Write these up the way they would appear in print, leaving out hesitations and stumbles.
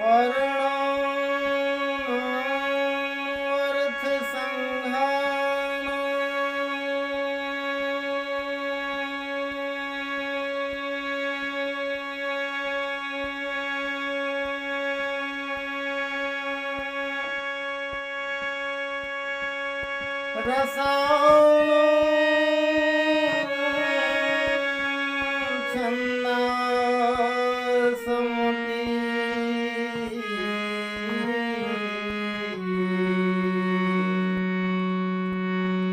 वर्णार्थ संघान रसायन छंदासमपि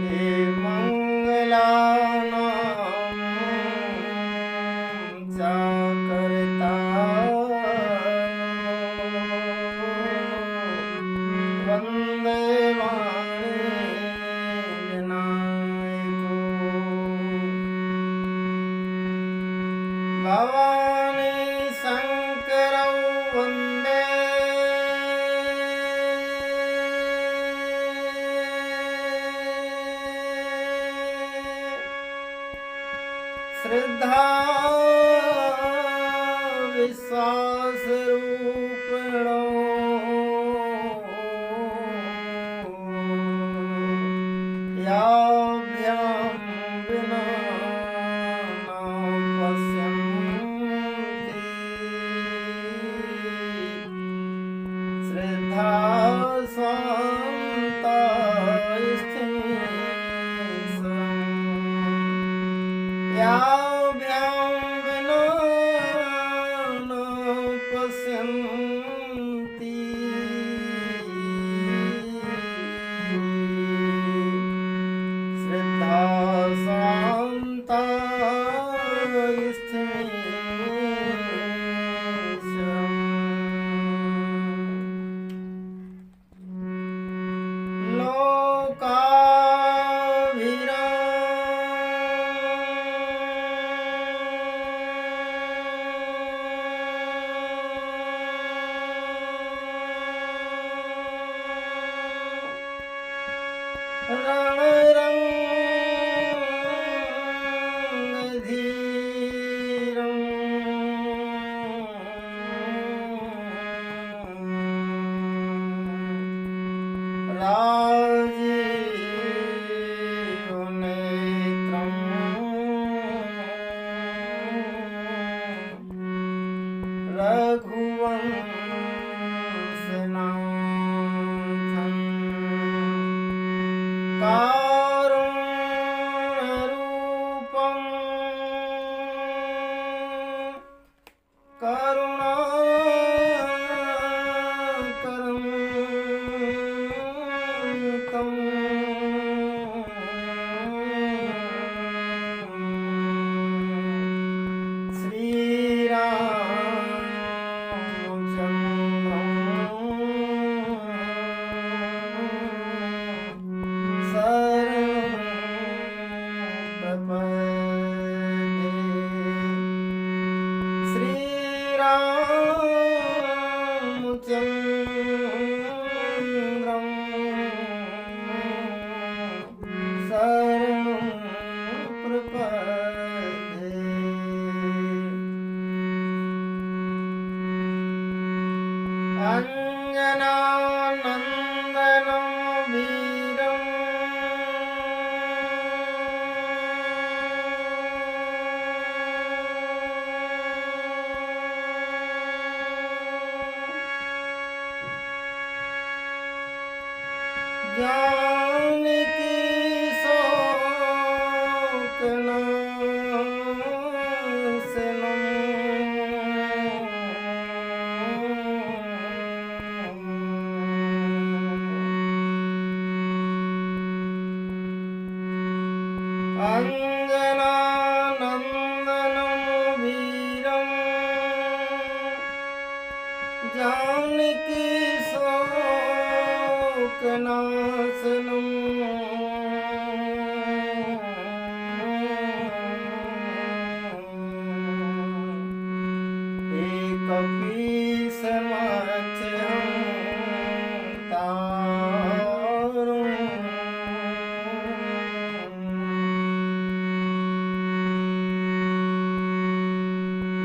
हे मंगलानां च कर्ता वन्दे भवानी शंकरौ वन्दे श्रद्धा विश्वास रूपिणो याभ्यां विना श्रद्धा स्वान्ता याभ्यां विना न पश्यन्ति श्रद्धा स्वान्ता रणरंगधीरं राजीवनेत्रं रघुवंशनाथं कारुण्यरूपं करुणाकरं तं श्रीरामचन्द्रं शरणं प्रपद्ये अंजनानन्दनं वीरं जानकी शोकनाशनं अंजनानन्दनं वीरं जानकी शोकनाशनं कपीशमक्षयं तारुं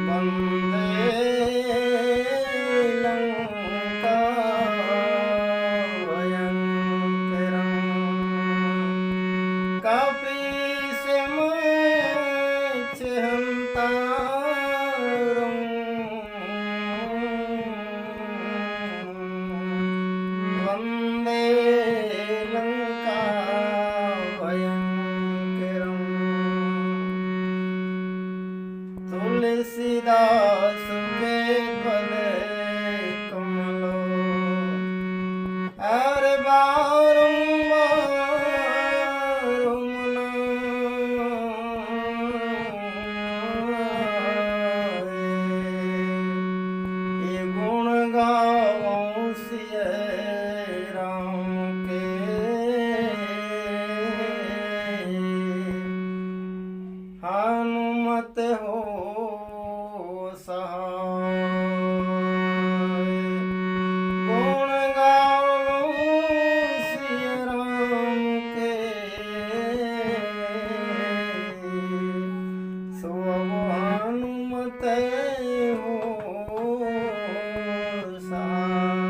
वन्दे लङ्कापतिम् हो सहाय।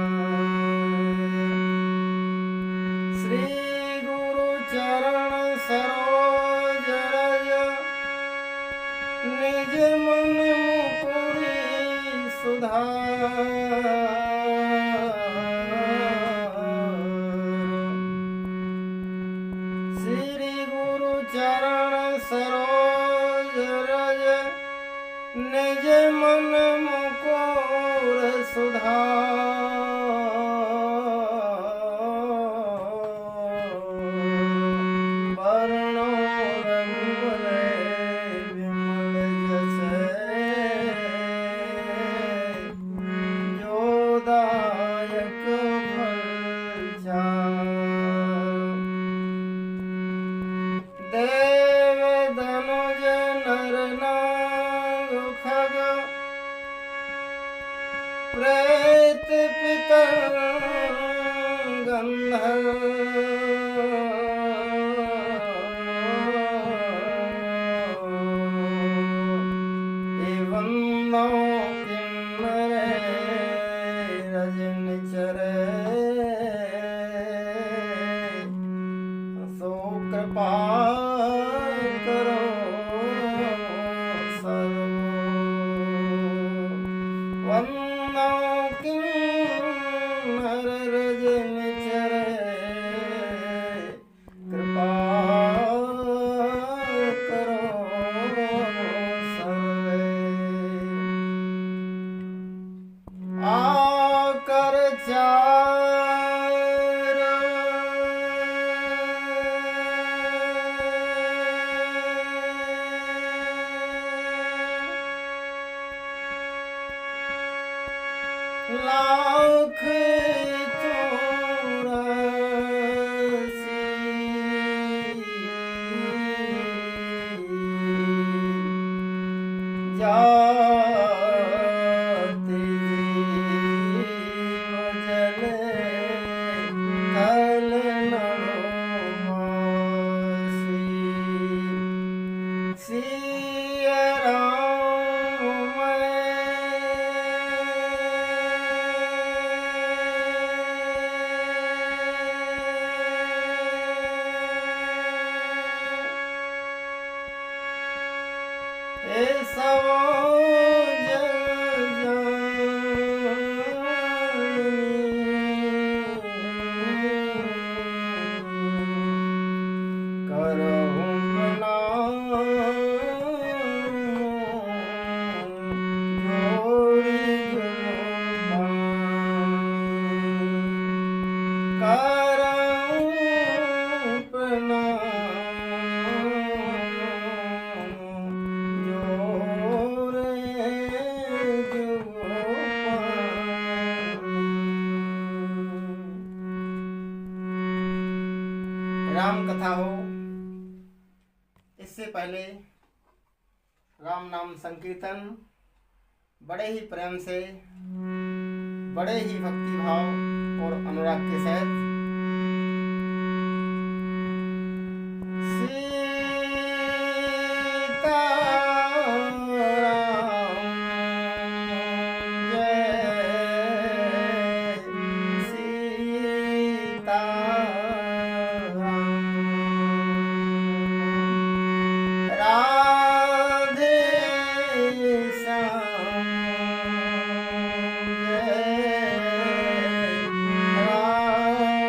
श्री गुरु चरण सरोज रज निज मन मुकुरि सुधार। श्री गुरु चरण सरोज रज निज मन मुकुर सुधार। वर्णो रघुवर विमल जस जो दायक फल चार। देव धनुज नर नाग खग प्रेत पितर गंधर्व एवं नौ किन्नर रजन चरे सो कृपा करो सर्व। वंदो किन्नर रजन चरे कृपा करो सर्वे। आकर चार लाख चौरासी जाति जीव जन कल नरोमासी। सिया राम ए सवो जग जननी करहु प्रणाम जोड़ी जुबानी। करहु प्रणाम जोड़े जुबानी। राम कथा हो इससे पहले राम नाम संकीर्तन बड़े ही प्रेम से, बड़े ही भक्ति भाव और अनुराग के साथ सीताराम जय सीताराम। राधे श्याम जय राधे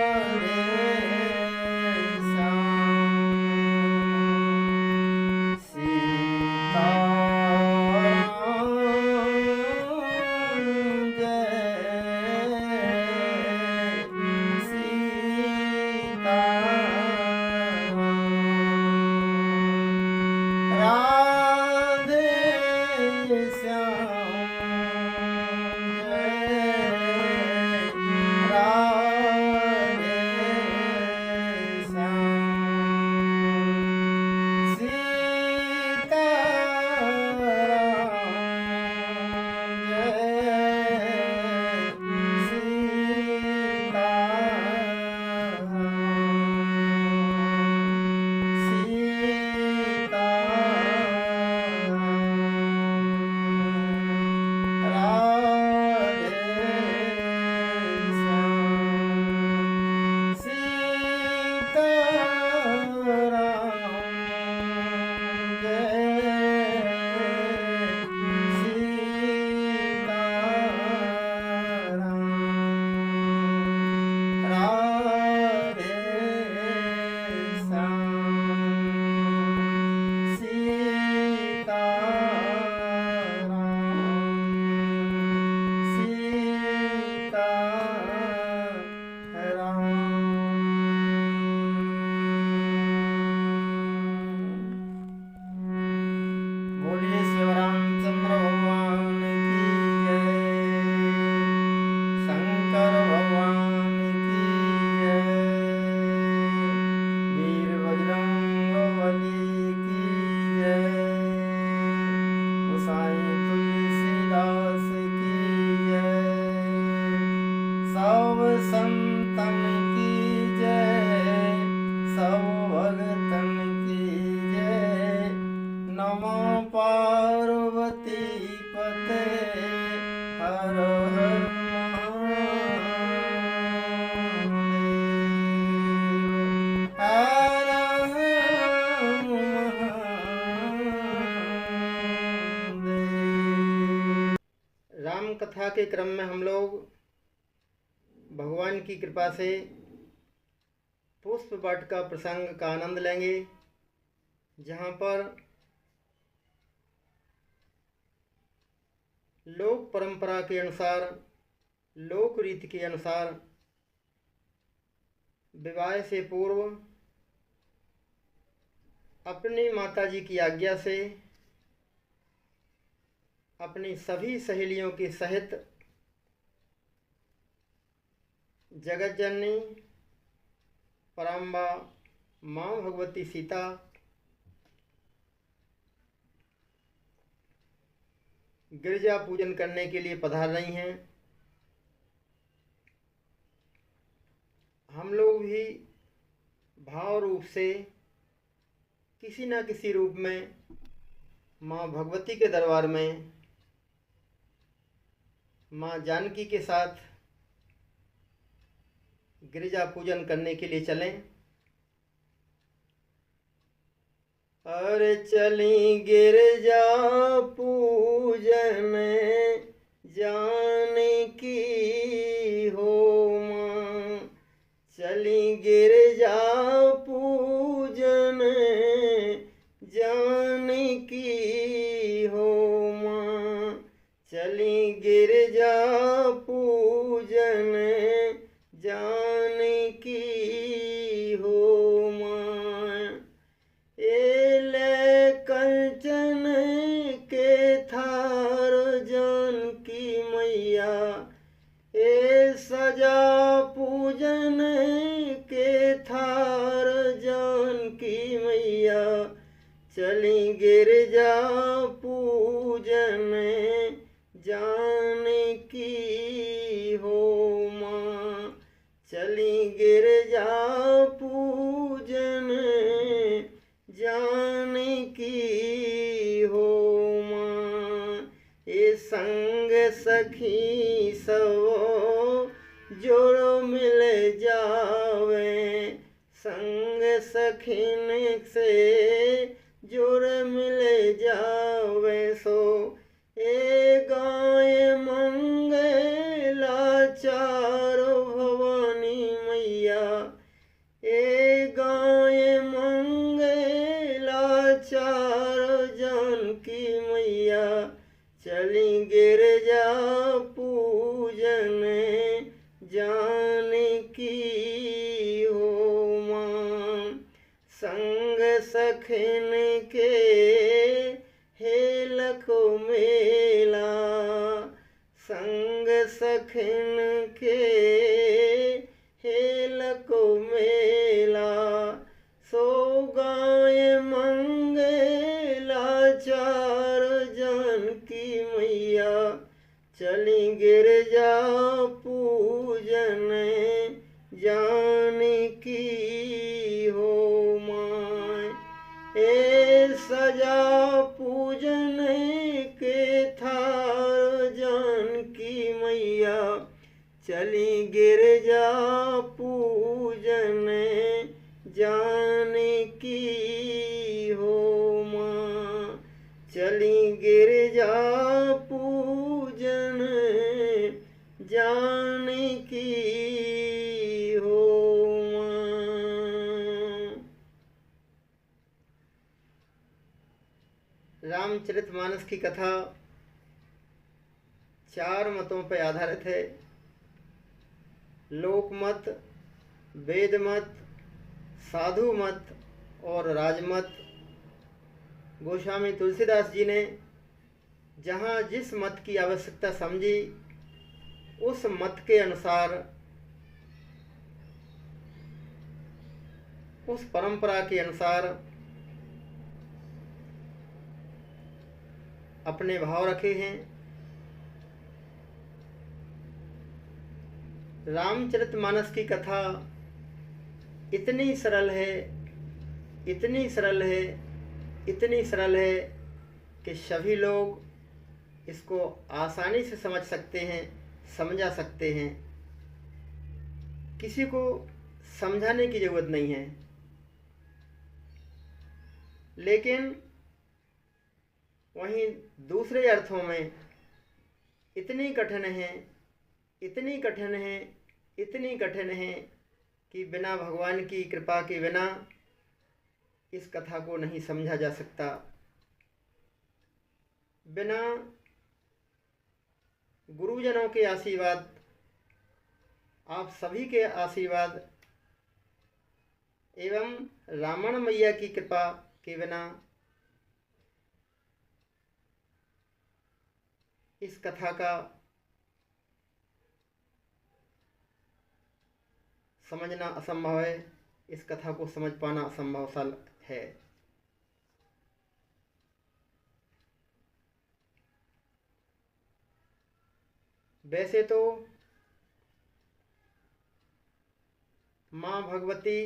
हर हर महादेव हर हर महादेव। राम कथा के क्रम में हम लोग भगवान की कृपा से पुष्प वाटिका प्रसंग का आनंद लेंगे, जहाँ पर लोक परंपरा के अनुसार, लोक रीति के अनुसार विवाह से पूर्व अपनी माताजी की आज्ञा से अपनी सभी सहेलियों के सहित जगत जननी पराम्बा माँ भगवती सीता गिरजा पूजन करने के लिए पधार रही हैं। हम लोग भी भाव रूप से किसी न किसी रूप में माँ भगवती के दरबार में माँ जानकी के साथ गिरजा पूजन करने के लिए चलें। अरे चली गिरजा पूजन जानकी हो माँ, चली गिरजा पूजन जानकी हो माँ, चली गिरजा पूजन जानकी हो माँ। एले कंचन के थार जानकी मैया, ए सजा पूजन के थार जानकी मैया, चली गिरजा पूजन जानकी हो माँ, चली गिरजा पूजन जानकी हो माँ। ए संग सखी सब जोड़ मिल जावे, संग सखीन से जोड़ मिल जावे सो, ए गाय मंगला चारो भवानी मैया, ए गाय मंगला चारो जानकी मैया, चली गिरजा पूजन जानकी हो माँ। संग सखन के हेलक मेला, संग सखन के हेलक मेला, सो गाय मंगला चार जानकी मैया, चली गिरजा पूजन जानकी हो माँ। ए सजा पूजन के थार जानकी मैया, चली गिरजा पूजन जानकी हो माँ, चली गिरजा पूजन जानकी हो माँ। रामचरितमानस की कथा 4 मतों पर आधारित है। लोकमत, वेदमत, साधु मत और राजमत। गोस्वामी तुलसीदास जी ने जहाँ जिस मत की आवश्यकता समझी, उस मत के अनुसार, उस परंपरा के अनुसार अपने भाव रखे हैं। रामचरितमानस की कथा इतनी सरल है, इतनी सरल है, इतनी सरल है कि सभी लोग इसको आसानी से समझ सकते हैं, समझा सकते हैं। किसी को समझाने की ज़रूरत नहीं है। लेकिन वहीं दूसरे अर्थों में इतनी कठिन है, इतनी कठिन है, इतनी कठिन है कि बिना भगवान की कृपा के बिना इस कथा को नहीं समझा जा सकता। बिना गुरुजनों के आशीर्वाद, आप सभी के आशीर्वाद एवं रामण मैया की कृपा के बिना इस कथा का समझना असंभव है। इस कथा को समझ पाना असंभव सा है। वैसे तो माँ भगवती,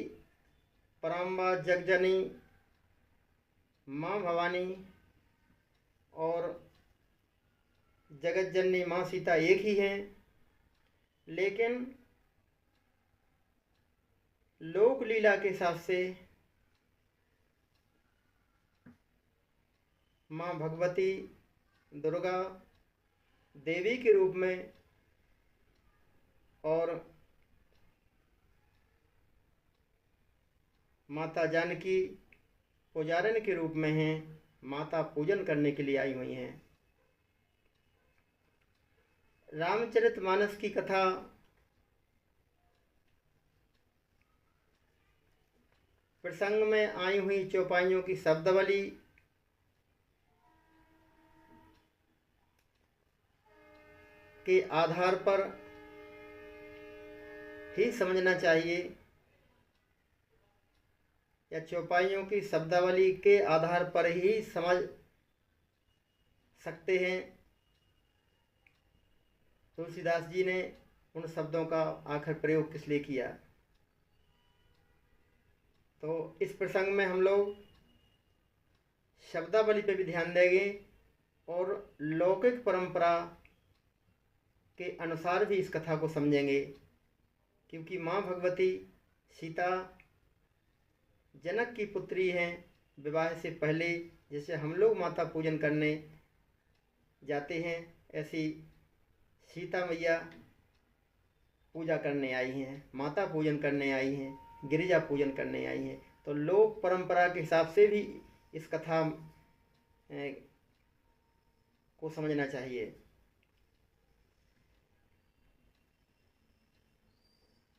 पराम्बा जगजनी, माँ भवानी और जगत जननी माँ सीता एक ही हैं, लेकिन लोक लीला के हिसाब से माँ भगवती दुर्गा देवी के रूप में और माता जानकी पुजारन के रूप में हैं, माता पूजन करने के लिए आई हुई हैं। रामचरितमानस की कथा प्रसंग में आई हुई चौपाइयों की शब्दावली के आधार पर ही समझना चाहिए, या चौपाइयों की शब्दावली के आधार पर ही समझ सकते हैं। तुलसीदास जी ने उन शब्दों का आखिर प्रयोग किस लिए किया। तो इस प्रसंग में हम लोग शब्दावली पे भी ध्यान देंगे और लौकिक परंपरा के अनुसार भी इस कथा को समझेंगे, क्योंकि माँ भगवती सीता जनक की पुत्री हैं। विवाह से पहले जैसे हम लोग माता पूजन करने जाते हैं, ऐसी सीता मैया पूजा करने आई हैं, माता पूजन करने आई हैं, गिरिजा पूजन करने आई हैं। तो लोक परंपरा के हिसाब से भी इस कथा को समझना चाहिए।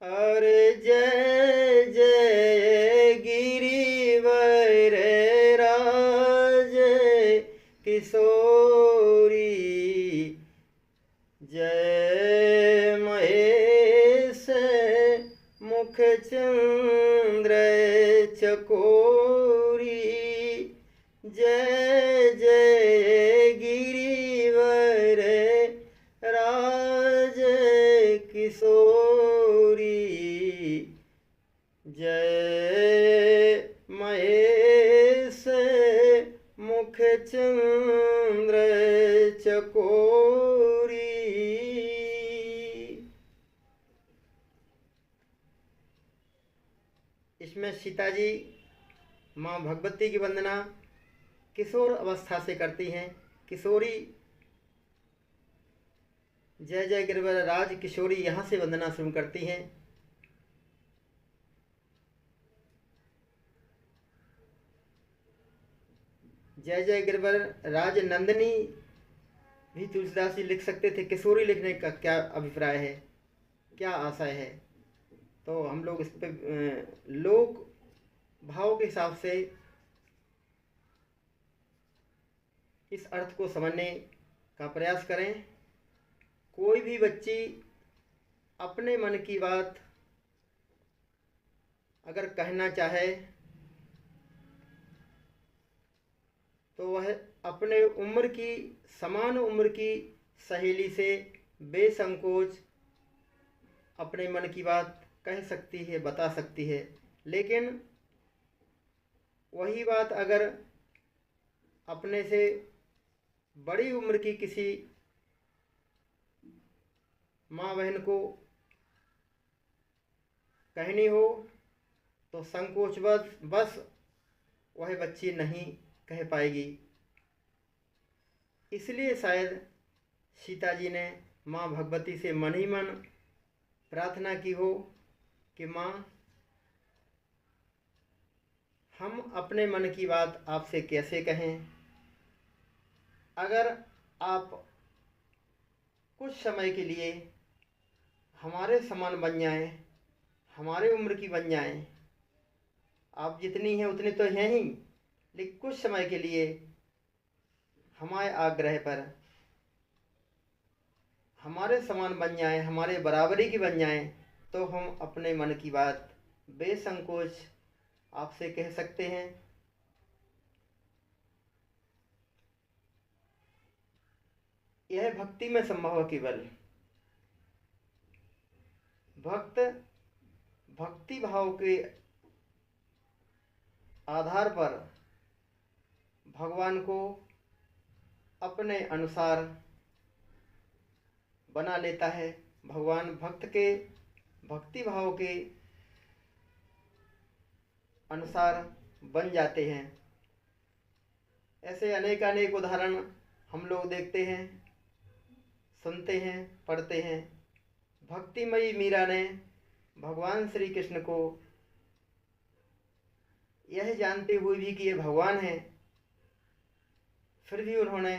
अरे जय जय गिरिवर राज किशोरी, जय महेश मुख चंद्र चकोरी, जय जय गिरिवर राज किशोरी, जय महेश मुख चंद्र चकोरी। इसमें सीता जी माँ भगवती की वंदना किशोर अवस्था से करती हैं। किशोरी, जय जय गिरिवर राज किशोरी, यहाँ से वंदना शुरू करती हैं। जय जय गिरिवर राज नंदिनी भी तुलसीदास जी लिख सकते थे। किशोरी लिखने का क्या अभिप्राय है, क्या आशय है? तो हम लोग इस पर लोक भाव के हिसाब से इस अर्थ को समझने का प्रयास करें। कोई भी बच्ची अपने मन की बात अगर कहना चाहे तो वह अपने उम्र की, समान उम्र की सहेली से बेसंकोच अपने मन की बात कह सकती है, बता सकती है। लेकिन वही बात अगर अपने से बड़ी उम्र की किसी माँ बहन को कहनी हो तो संकोचवश बस वह बच्ची नहीं कह पाएगी। इसलिए शायद सीता जी ने माँ भगवती से मन ही मन प्रार्थना की हो कि माँ, हम अपने मन की बात आपसे कैसे कहें। अगर आप कुछ समय के लिए हमारे समान बन जाएं, हमारे उम्र की बन जाएं, आप जितनी हैं उतनी तो हैं ही, लेकिन कुछ समय के लिए हमारे आग्रह पर हमारे समान बन जाएं, हमारे बराबरी की बन जाएं, तो हम अपने मन की बात बेसंकोच आपसे कह सकते हैं। यह भक्ति में संभव है। केवल भक्त भक्ति भाव के आधार पर भगवान को अपने अनुसार बना लेता है। भगवान भक्त के भक्ति भाव के अनुसार बन जाते हैं। ऐसे अनेक अनेक उदाहरण हम लोग देखते हैं, सुनते हैं, पढ़ते हैं। भक्तिमयी मीरा ने भगवान श्री कृष्ण को यह जानते हुए भी कि ये भगवान हैं, फिर भी उन्होंने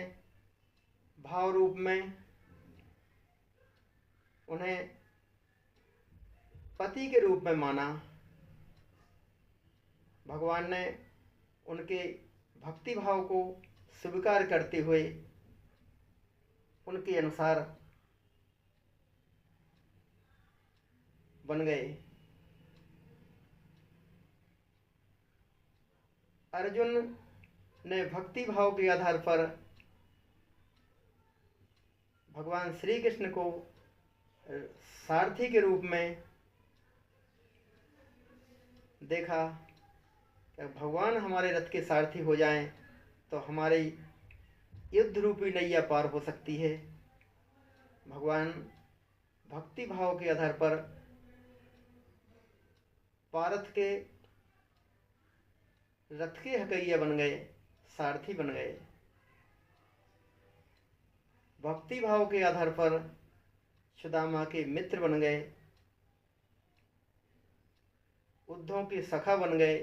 भाव रूप में उन्हें पति के रूप में माना। भगवान ने उनके भक्ति भाव को स्वीकार करते हुए उनके अनुसार बन गए। अर्जुन ने भक्ति भाव के आधार पर भगवान श्री कृष्ण को सारथी के रूप में देखा कि भगवान हमारे रथ के सारथी हो जाएं तो हमारी युद्ध रूपी नैया पार हो सकती है। भगवान भक्ति भाव के आधार पर पारथ के रथ के हकैया बन गए, सारथी बन गए। भक्ति भाव के आधार पर सुदामा के मित्र बन गए, उद्धव के सखा बन गए।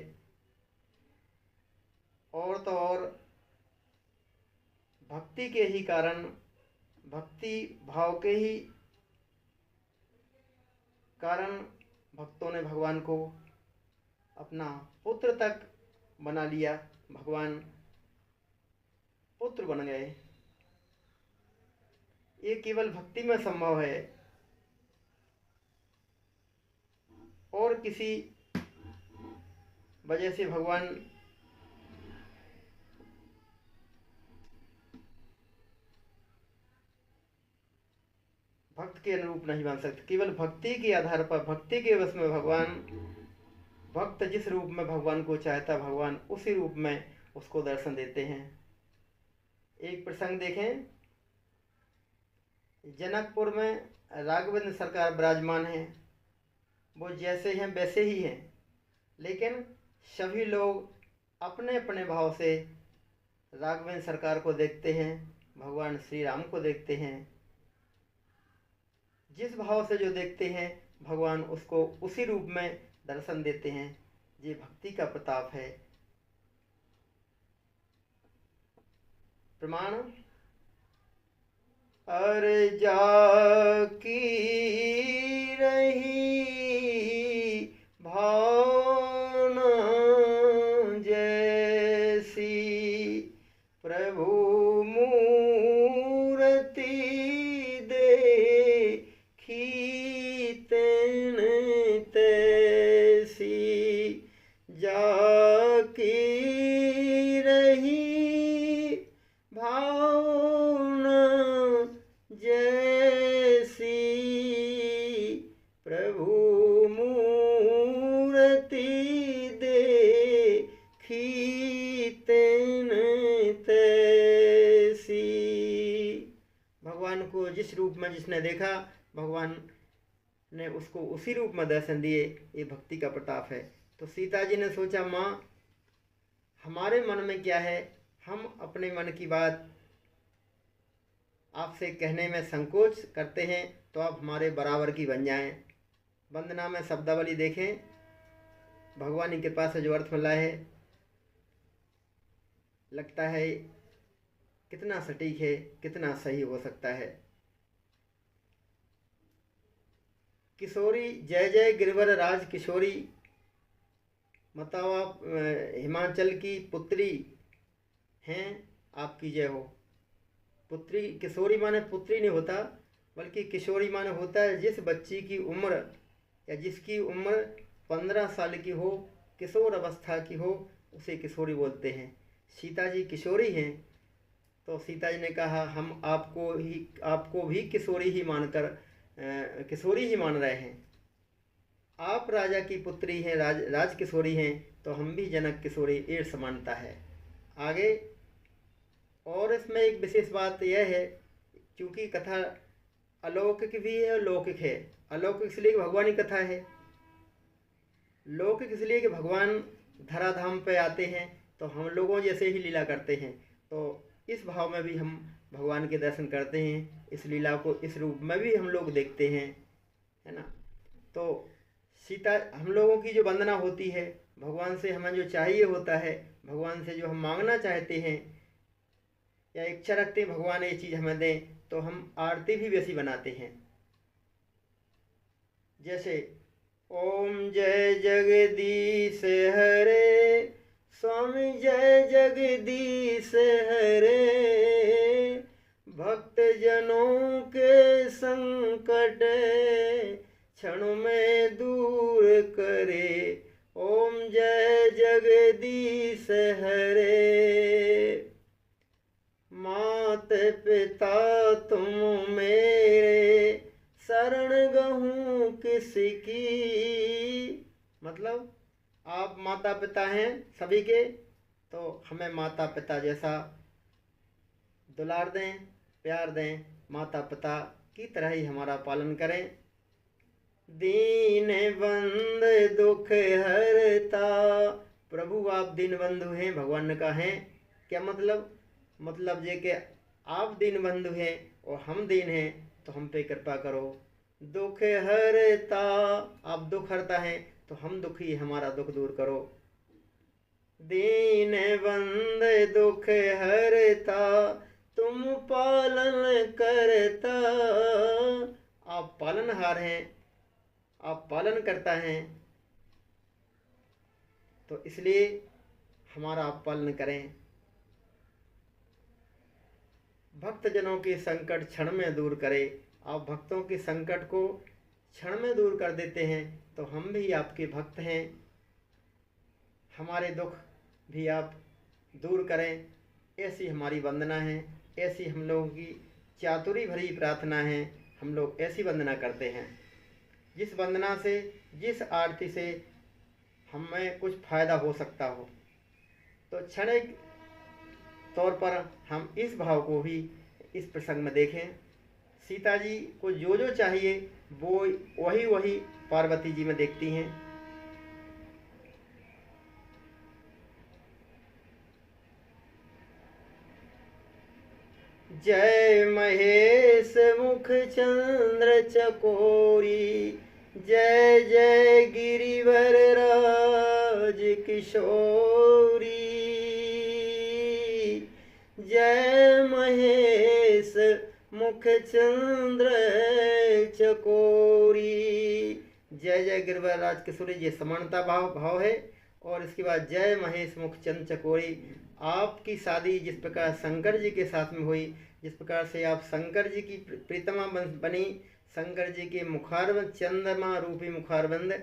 और तो और भक्ति के ही कारण, भक्ति भाव के ही कारण भक्तों ने भगवान को अपना पुत्र तक बना लिया। भगवान पुत्र बन गए। ये केवल भक्ति में संभव है, और किसी वजह से भगवान भक्त के अनुरूप नहीं बन सकते। केवल भक्ति के आधार पर, भक्ति के वश में भगवान, भक्त जिस रूप में भगवान को चाहता, भगवान उसी रूप में उसको दर्शन देते हैं। एक प्रसंग देखें, जनकपुर में राघवेंद्र सरकार विराजमान हैं। वो जैसे हैं वैसे ही हैं, लेकिन सभी लोग अपने अपने भाव से राघवेंद्र सरकार को देखते हैं, भगवान श्री राम को देखते हैं। जिस भाव से जो देखते हैं, भगवान उसको उसी रूप में दर्शन देते हैं। ये भक्ति का प्रताप है। प्रमाण, अरे जाकी रही भावना जैसी, प्रभु मूर्ति देखी तैन तैसी, जाकी रही भावना जैसी। जिस रूप में जिसने देखा भगवान ने उसको उसी रूप में दर्शन दिए। ये भक्ति का प्रताप है। तो सीता जी ने सोचा, माँ हमारे मन में क्या है, हम अपने मन की बात आपसे कहने में संकोच करते हैं, तो आप हमारे बराबर की बन जाएं। वंदना में शब्दावली देखें, भगवान की कृपा से जो अर्थ मिला है, लगता है कितना सटीक है, कितना सही हो सकता है। किशोरी जय जय गिरवर राज किशोरी, बताओ आप हिमाचल की पुत्री हैं, आपकी जय हो। पुत्री किशोरी माने पुत्री नहीं होता, बल्कि किशोरी माने होता है जिस बच्ची की उम्र या जिसकी उम्र 15 साल की हो, किशोर अवस्था की हो, उसे किशोरी बोलते हैं। सीता जी किशोरी हैं, तो सीता जी ने कहा हम आपको भी किशोरी ही मानकर किशोरी ही मान रहे हैं। आप राजा की पुत्री हैं, राज किशोरी हैं, तो हम भी जनक किशोरी, ये समानता है। आगे और इसमें एक विशेष बात यह है, क्योंकि कथा अलौकिक भी है और लौकिक है। अलौकिक इसलिए कि भगवान की कथा है, लौकिक इसलिए कि भगवान धराधाम पे आते हैं तो हम लोगों जैसे ही लीला करते हैं। तो इस भाव में भी हम भगवान के दर्शन करते हैं, इस लीला को इस रूप में भी हम लोग देखते हैं, है ना। तो सीता हम लोगों की जो वंदना होती है, भगवान से हमें जो चाहिए होता है, भगवान से जो हम मांगना चाहते हैं या इच्छा रखते हैं भगवान ये चीज़ हमें दें, तो हम आरती भी वैसी बनाते हैं। जैसे ओम जय जगदीश हरे, स्वामी जय जगदीश हरे, भक्त जनों के संकट क्षण में दूर करे, ओम जय जगदीश हरे। मात पिता तुम मेरे, शरण गहूँ किसकी, मतलब आप माता पिता हैं सभी के, तो हमें माता पिता जैसा दुलार दें, प्यार दें, माता पिता की तरह ही हमारा पालन करें। दीन बंधु दुख हरता, प्रभु आप दीन बंधु हैं, भगवान ने कहा है। क्या मतलब ये कि आप दीन बंधु हैं और हम दीन हैं, तो हम पे कृपा करो। दुख हरता, आप दुख हरता हैं, तो हम दुखी, हमारा दुख दूर करो। दीन बंधु दुख हरता, तुम पालन करता, आप पालनहार हैं, आप पालन करता हैं, तो इसलिए हमारा आप पालन करें। भक्तजनों के संकट क्षण में दूर करें, आप भक्तों के संकट को क्षण में दूर कर देते हैं, तो हम भी आपके भक्त हैं, हमारे दुख भी आप दूर करें। ऐसी हमारी वंदना है, ऐसी हम लोगों की चातुरी भरी प्रार्थना है, हम लोग ऐसी वंदना करते हैं। जिस वंदना से, जिस आरती से हमें कुछ फायदा हो सकता हो, तो क्षणिक तौर पर हम इस भाव को भी इस प्रसंग में देखें। सीता जी को जो जो चाहिए वो वही पार्वती जी में देखती हैं। जय महेश मुख चंद्र चकोरी, जय जय गिरिवर राज किशोरी, जय महेश मुख चंद्र चकोरी। जय जय गिरिवर राज किशोरी, ये समानता भाव है। और इसके बाद जय महेश मुख चंद्र चकोरी, आपकी शादी जिस प्रकार शंकर जी के साथ में हुई, जिस प्रकार से आप शंकर जी की प्रीतमा बनी, शंकर जी के मुखारबंद, चंद्रमा रूपी मुखारबंद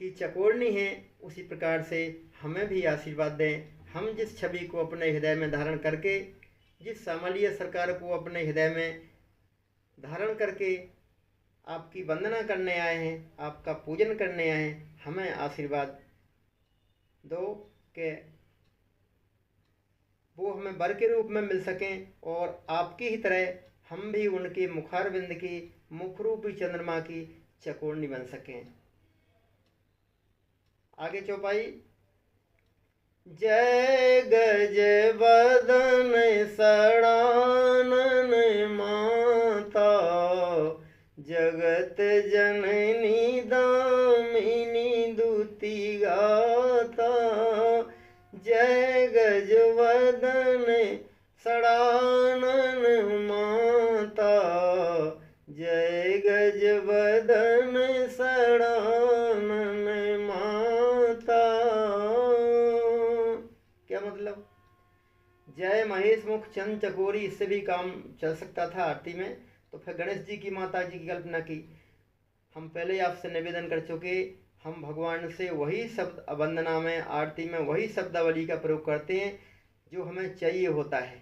की चकोरनी है, उसी प्रकार से हमें भी आशीर्वाद दें। हम जिस छवि को अपने हृदय में धारण करके, जिस सामलीय सरकार को अपने हृदय में धारण करके आपकी वंदना करने आए हैं, आपका पूजन करने आए हैं, हमें आशीर्वाद दो कि वो हमें वर के रूप में मिल सकें और आपकी ही तरह हम भी उनके मुखारविंद की मुखरूपी चंद्रमा की चकोरनी बन सकें। आगे चौपाई। जय गज वदन सड़ानन माता, जगत जननी दामिनी दूती गाता। जय गज वदन सड़ानन माता, जय गज वदन सड़ानन माता। क्या मतलब? जय महेश मुख चंद चकोरी, इससे भी काम चल सकता था आरती में। तो फिर गणेश जी की माता जी की कल्पना की। हम पहले आपसे निवेदन कर चुके, हम भगवान से वही शब्द वंदना में, आरती में वही शब्दावली का प्रयोग करते हैं जो हमें चाहिए होता है।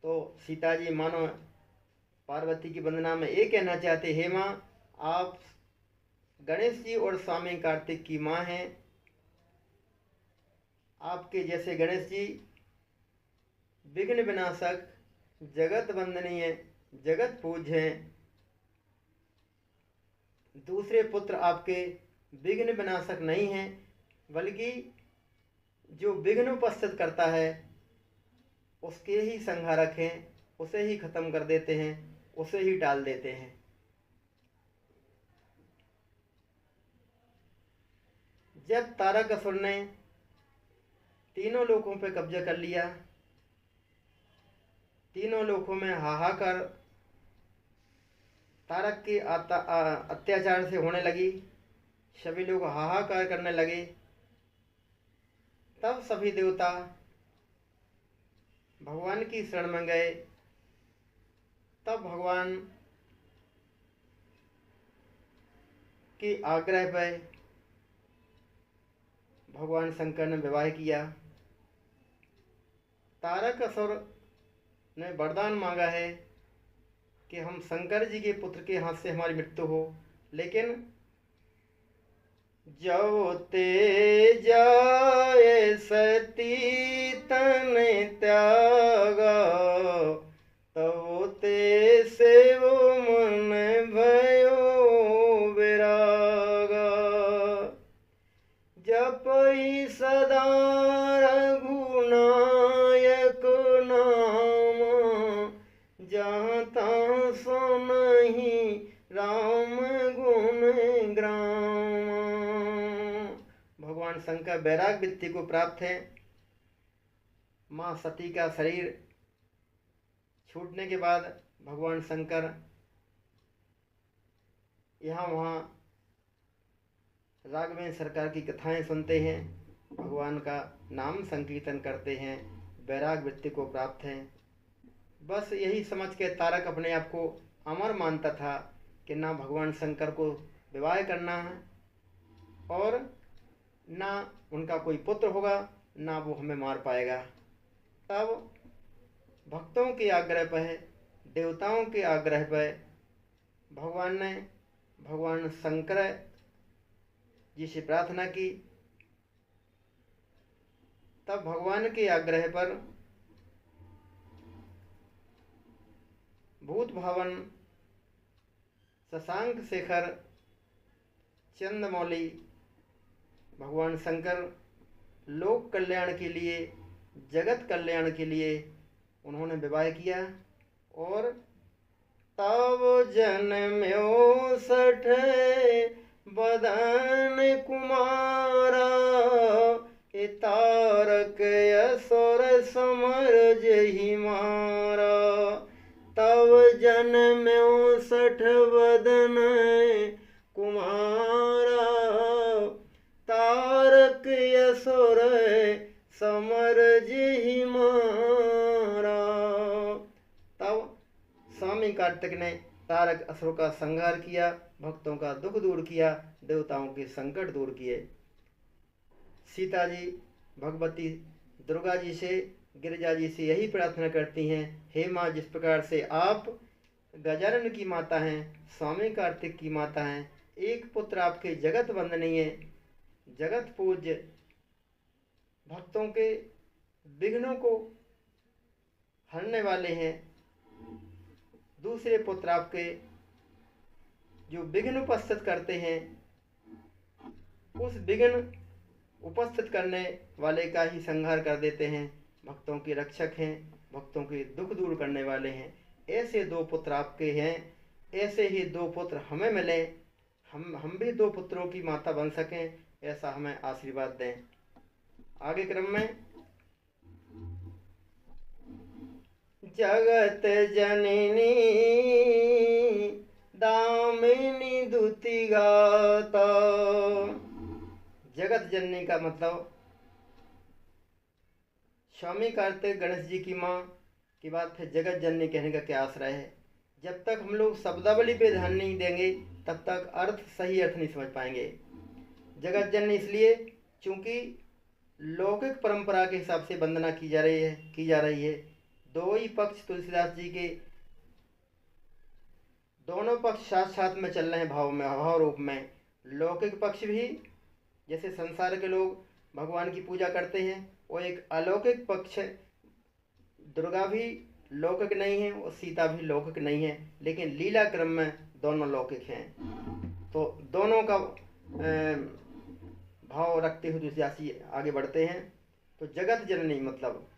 तो सीता जी मानो पार्वती की वंदना में ये कहना चाहते, हे माँ, आप गणेश जी और स्वामी कार्तिक की माँ हैं। आपके जैसे गणेश जी विघ्न विनाशक, जगत वंदनीय, जगत पूज्य हैं। दूसरे पुत्र आपके विघ्न विनाशक नहीं हैं, बल्कि जो विघ्न उपस्थित करता है उसके ही संहारक हैं, उसे ही खत्म कर देते हैं, उसे ही टाल देते हैं। जब तारकासुर ने तीनों लोकों पर कब्जा कर लिया, तीनों लोकों में हाहाकार तारक के अत्याचार से होने लगी, सभी लोग हाहाकार करने लगे। तब सभी देवता भगवान की शरण में गए। तब भगवान के आग्रह पर भगवान शंकर ने विवाह किया। तारकासुर ने वरदान मांगा है कि हम शंकर जी के पुत्र के हाथ से हमारी मृत्यु हो, लेकिन जो ते जाए सती तन त्यागा, तो ते से वो मन भयो विरागा। जपई सदा रघुनायक नाम, जहाँ तहाँ सुनहि राम गुण ग्राम। भगवान शंकर वैराग वृत्ति को प्राप्त है। माँ सती का शरीर छूटने के बाद भगवान शंकर यहाँ वहाँ राघवेंद्र सरकार की कथाएं सुनते हैं, भगवान का नाम संकीर्तन करते हैं, वैराग वृत्ति को प्राप्त हैं। बस यही समझ के तारक अपने आप को अमर मानता था कि ना भगवान शंकर को विवाह करना है और ना उनका कोई पुत्र होगा, ना वो हमें मार पाएगा। तब भक्तों के आग्रह पर, देवताओं के आग्रह पर भगवान ने भगवान शंकर जी से प्रार्थना की। तब भगवान के आग्रह पर भूत भावन शशांक शेखर चंद्रमौली भगवान शंकर लोक कल्याण के लिए, जगत कल्याण के लिए उन्होंने विवाह किया। और तब जन्म्यो 60 बदन कुमारा, ए तारक असुर समर जहि मारा। तब जन्म्यो 60 बदन कुमारा, तारक असुर समर जहि मारा। तब स्वामी कार्तिक ने तारक असुर का संहार किया, भक्तों का दुख दूर किया, देवताओं के संकट दूर किए। सीता जी भगवती दुर्गा जी से, गिरिजा जी से यही प्रार्थना करती हैं, हे माँ, जिस प्रकार से आप गजानन की माता हैं, स्वामी कार्तिक की माता हैं, एक पुत्र आपके जगत वंदनीय, जगत पूज्य, भक्तों के विघ्नों को हरने वाले हैं, दूसरे पुत्र आपके जो विघ्न उपस्थित करते हैं, उस विघ्न उपस्थित करने वाले का ही संहार कर देते हैं। भक्तों के रक्षक हैं, भक्तों के दुख दूर करने वाले हैं। ऐसे 2 पुत्र आपके हैं, ऐसे ही 2 पुत्र हमें मिले, हम भी 2 पुत्रों की माता बन सकें, ऐसा हमें आशीर्वाद दें। आगे क्रम में, जगत जननी दामिनी दूती गाता। जगत जननी का मतलब स्वामी कार्तिक गणेश जी की माँ की बात फिर जगत जननी कहने का क्या आश्रय है। जब तक हम लोग शब्दावली पे ध्यान नहीं देंगे तब तक सही अर्थ नहीं समझ पाएंगे। जगत जननी इसलिए चूंकि लौकिक परंपरा के हिसाब से वंदना की जा रही है। 2 ही पक्ष तुलसीदास जी के, दोनों पक्ष साथ साथ में चल रहे हैं भाव रूप में। लौकिक पक्ष भी, जैसे संसार के लोग भगवान की पूजा करते हैं, और एक अलौकिक पक्ष, दुर्गा भी लौकिक नहीं है और सीता भी लौकिक नहीं है, लेकिन लीला क्रम में दोनों लौकिक हैं। तो दोनों का भाव रखते हुए तुलसीदास जी आगे बढ़ते हैं। तो जगत जननी मतलब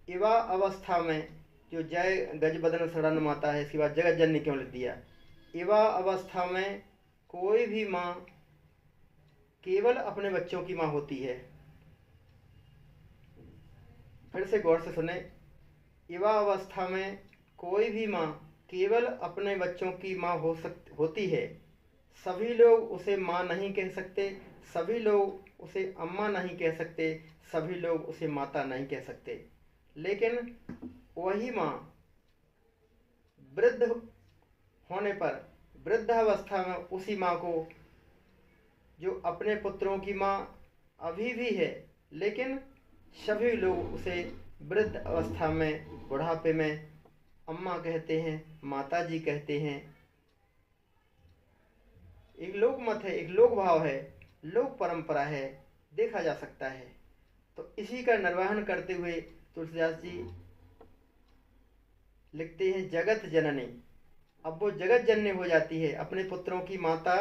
युवा अवस्था में जो जय गजबदन शरण माता है, इसके बाद जगत जननी क्यों लिख दिया। युवा अवस्था में कोई भी माँ केवल अपने बच्चों की माँ होती है। फिर से गौर से सुने, युवा अवस्था में कोई भी माँ केवल अपने बच्चों की माँ होती है। सभी लोग उसे माँ नहीं कह सकते, सभी लोग उसे अम्मा नहीं कह सकते, सभी लोग उसे माता नहीं कह सकते। लेकिन वही माँ वृद्ध होने पर, वृद्धावस्था में उसी माँ को, जो अपने पुत्रों की माँ अभी भी है, लेकिन सभी लोग उसे वृद्ध अवस्था में, बुढ़ापे में अम्मा कहते हैं, माता जी कहते हैं। एक लोक मत है, एक लोक भाव है, लोक परंपरा है, देखा जा सकता है। तो इसी का निर्वहन करते हुए तुलसीदास जी लिखते हैं जगत जननी। अब वो जगत जननी हो जाती है, अपने पुत्रों की माता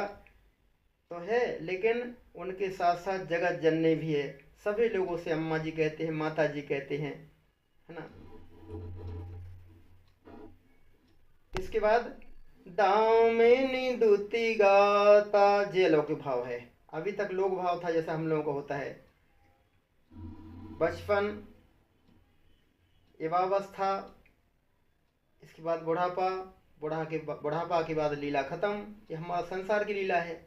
तो है, लेकिन उनके साथ साथ जगत जननी भी है। सभी लोगों से अम्मा जी कहते हैं, माता जी कहते हैं, है ना। इसके बाद दामिनी दूती गाता, जे लौकिक भाव है। अभी तक लोक भाव था जैसा हम लोगों को होता है। बचपन, युवावस्था, इसके बाद बुढ़ापा, बुढ़ापा के बाद लीला खत्म। ये हमारा संसार की लीला है,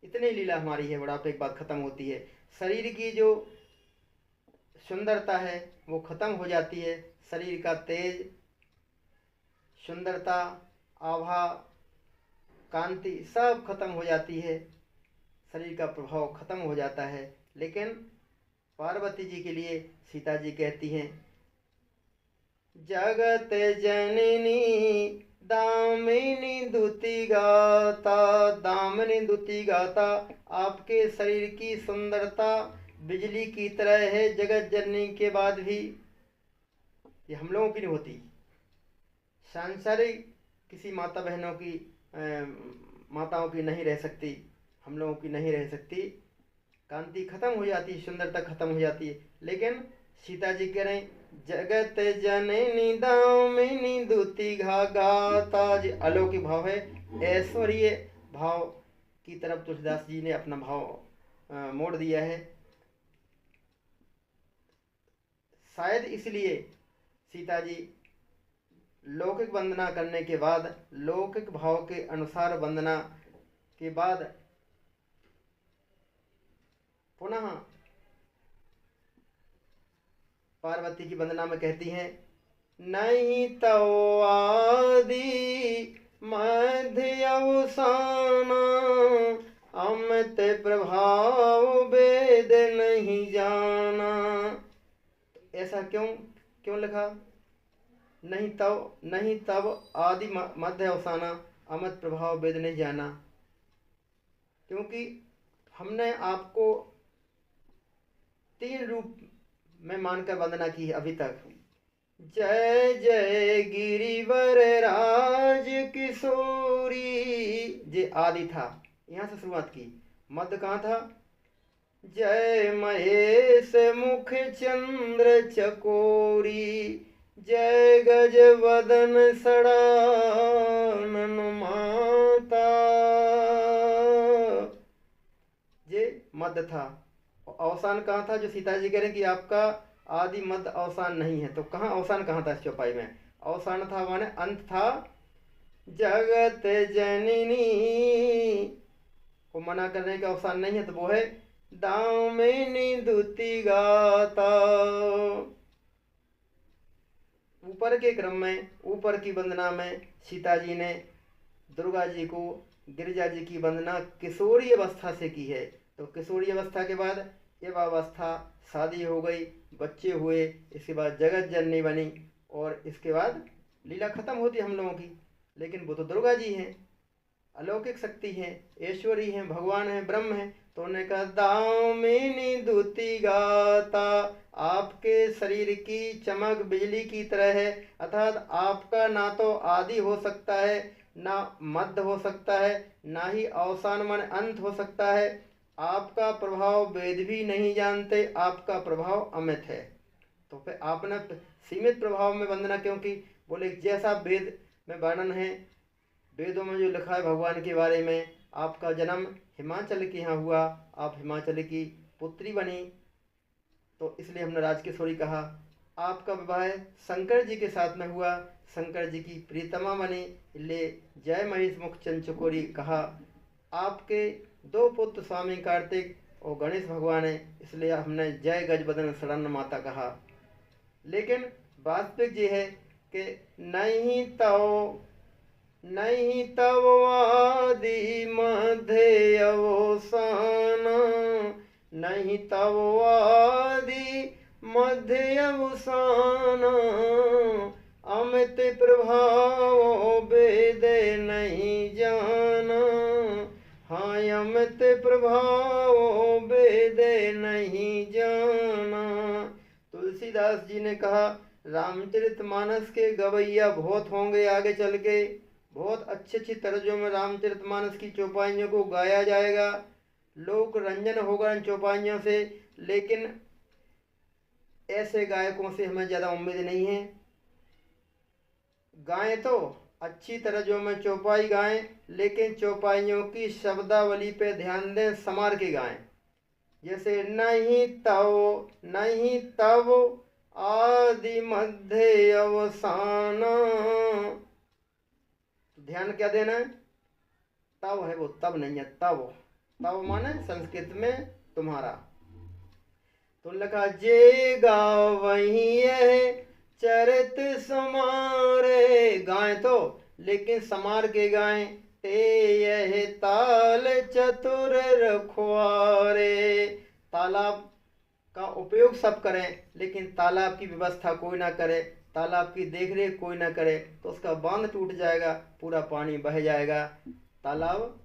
इतनी लीला हमारी है। बुढ़ापे के बाद खत्म होती है। शरीर की जो सुंदरता है वो खत्म हो जाती है। शरीर का तेज, सुंदरता, आभा, कांति सब खत्म हो जाती है, शरीर का प्रभाव खत्म हो जाता है। लेकिन पार्वती जी के लिए सीता जी कहती हैं, जगत जननी दामिनी दूती गाता। दामिनी दूती गाता, आपके शरीर की सुंदरता बिजली की तरह है जगत जननी के बाद भी। ये हम लोगों की नहीं होती, सांसारिक किसी माता बहनों की, माताओं की नहीं रह सकती, हम लोगों की नहीं रह सकती। कांति खत्म हो जाती है, सुंदरता खत्म हो जाती है। लेकिन सीता जी कह रहे हैं, जगत जननी दामिनी दूती गाता। जी अलौकिक भाव है, ऐश्वर्य भाव की तरफ तुलसीदास जी ने अपना भाव मोड़ दिया है। शायद इसलिए सीता जी लौकिक वंदना करने के बाद, लौकिक भाव के अनुसार वंदना के बाद पुनः पार्वती की वंदना में कहती हैं, नहीं तो आदि मध्य अवसाना, अमित प्रभाव वेद नहीं जाना। ऐसा क्यों लिखा? नहीं तब आदि मध्य अवसाना, अमित प्रभाव वेद नहीं जाना। क्योंकि हमने आपको 3 रूप में मानकर वंदना की है अभी तक। जय जय गिरिवर राज किशोरी। ये आदि था, यहाँ से शुरुआत की। मध्य कहाँ था? जय महेश मुख चंद्र चकोरी, जय गज वदन सड़ानन माता। ये मध्य था। अवसान कहाँ था? जो सीता जी कह रहे हैं कि आपका आदि मध्य अवसान नहीं है, तो कहाँ अवसान कहाँ था इस चौपाई में? अवसान था माने अंत था। जगत जननी को मना करने का अवसान नहीं है, तो वो है दामिनी दुति गाता। ऊपर के क्रम में, ऊपर की वंदना में सीता जी ने दुर्गा जी को, गिरिजा जी की वंदना किशोरी अवस्था से की है। तो किशोरी अवस्था के बाद युवावस्था, शादी हो गई, बच्चे हुए, इसके बाद जगत जननी बनी, और इसके बाद लीला खत्म होती हम लोगों की। लेकिन वो तो दुर्गा जी हैं, अलौकिक शक्ति हैं, ऐश्वरी हैं, भगवान हैं, ब्रह्म हैं। तो उन्होंने कहा दामिनी दुति गाता, आपके शरीर की चमक बिजली की तरह है, अर्थात आपका ना तो आदि हो सकता है, ना मध्य हो सकता है, ना ही अवसान मन अंत हो सकता है। आपका प्रभाव वेद भी नहीं जानते, आपका प्रभाव अमित है। तो फिर आपने सीमित प्रभाव में वंदना क्यों की? बोले जैसा वेद में वर्णन है, वेदों में जो लिखा है भगवान के बारे में, आपका जन्म हिमाचल के यहाँ हुआ, आप हिमाचल की पुत्री बनी, तो इसलिए हमने राजकिशोरी कहा। आपका विवाह शंकर जी के साथ में हुआ, शंकर जी की प्रीतमा बनी, इसलिए जय महेश मुख चंचकोरी कहा। आपके दो पुत्र स्वामी कार्तिक और गणेश भगवान है, इसलिए हमने जय गजबदन शरण माता कहा। लेकिन वास्तविक ये है कि नहीं तव आदि मध्य अवसान, नहीं तव आदि मध्य अवसान, अमित प्रभाव वेद नहीं जाना। हाँ, अमित प्रभाव वेद नहीं जाना। तुलसीदास जी ने कहा रामचरितमानस के गवैया बहुत होंगे आगे चल के, बहुत अच्छी अच्छी तर्जों में रामचरितमानस की चौपाइयों को गाया जाएगा, लोक रंजन होगा इन चौपाइयों से। लेकिन ऐसे गायकों से हमें ज़्यादा उम्मीद नहीं है। गाएं तो अच्छी तर्जों में चौपाई गाएं, लेकिन चौपाइयों की शब्दावली पे ध्यान दें, संवार के गाएं। जैसे नहीं तव आदि मध्य अवसान, ध्यान क्या देना है? तव है वो, तब नहीं है, तव। तव माने संस्कृत में तुम्हारा। तो लिखा जे गाँव वही है चरित समारे, गाएं तो लेकिन समार के गाएं। ते यह ताल चतुर रखवारे, तालाब का उपयोग सब करें, लेकिन तालाब की व्यवस्था कोई ना करे, तालाब की देखरेख कोई ना करे, तो उसका बांध टूट जाएगा, पूरा पानी बह जाएगा, तालाब